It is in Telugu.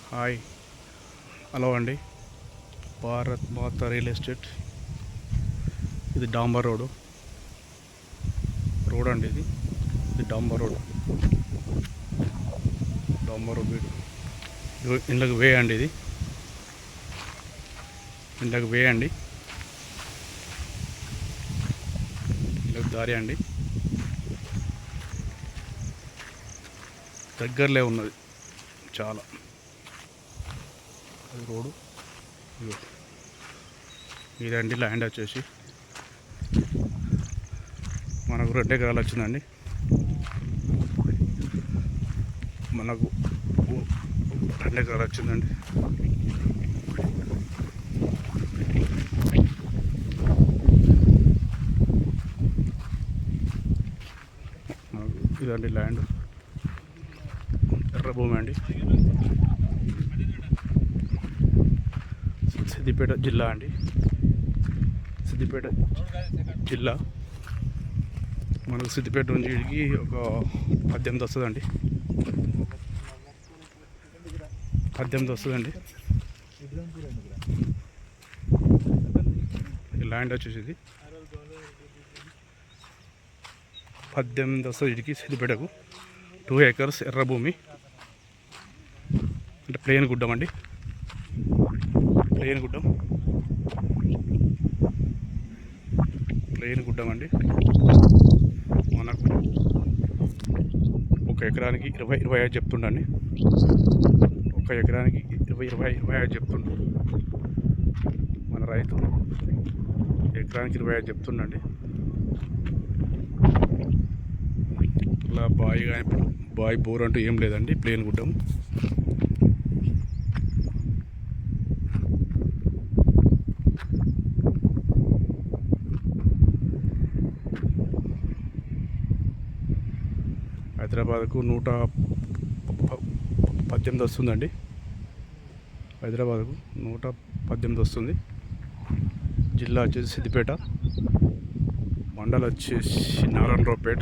హాయ్, హలో అండి. భారత్ మాత రియల్ ఎస్టేట్. ఇది డాంబర్ రోడ్ అండి. ఇది డాంబర్ రోడ్ వీడు ఇండ్లకు వే అండి. ఇది ఇండ్లకు వే అండి, ఇండ్లకు దారి అండి. దగ్గరలే ఉన్నది చాలా. అది రోడ్డు ఇదండి. ల్యాండ్ వచ్చేసి మనకు 2 ఎకరాలు వచ్చిందండి. మనకు 2 ఎకరాలు వచ్చిందండి. ఇదండి ల్యాండ్, ఎర్ర భూమి అండి. సిద్దిపేట జిల్లా అండి. సిద్దిపేట జిల్లా. మనకు సిద్దిపేట నుంచి ఇడికి ఒక 18 వస్తుందండి. 18 వస్తుందండి. ఈ ల్యాండ్ వచ్చేసి ఇది 18 వస్తుంది ఇడికి సిద్దిపేటకు. 2 acres ఎర్ర భూమి అంటే ప్లేన్ గుడ్డం అండి. ప్లేన్ గుడ్డం అండి. మనకు 1 ఎకరానికి 20-25 చెప్తుండండి. 1 ఎకరానికి 20-25 చెప్తుండు మన రైతు. ఎకరానికి 25 చెప్తుండండి. ఇలా బాయ్ బోర్ అంటూ ఏం లేదండి. ప్లేన్ గుడ్డం. హైదరాబాద్కు 118 వస్తుందండి. హైదరాబాద్కు 118 వస్తుంది. జిల్లా వచ్చేసి సిద్దిపేట, మండలం వచ్చేసి నారాయణరావుపేట.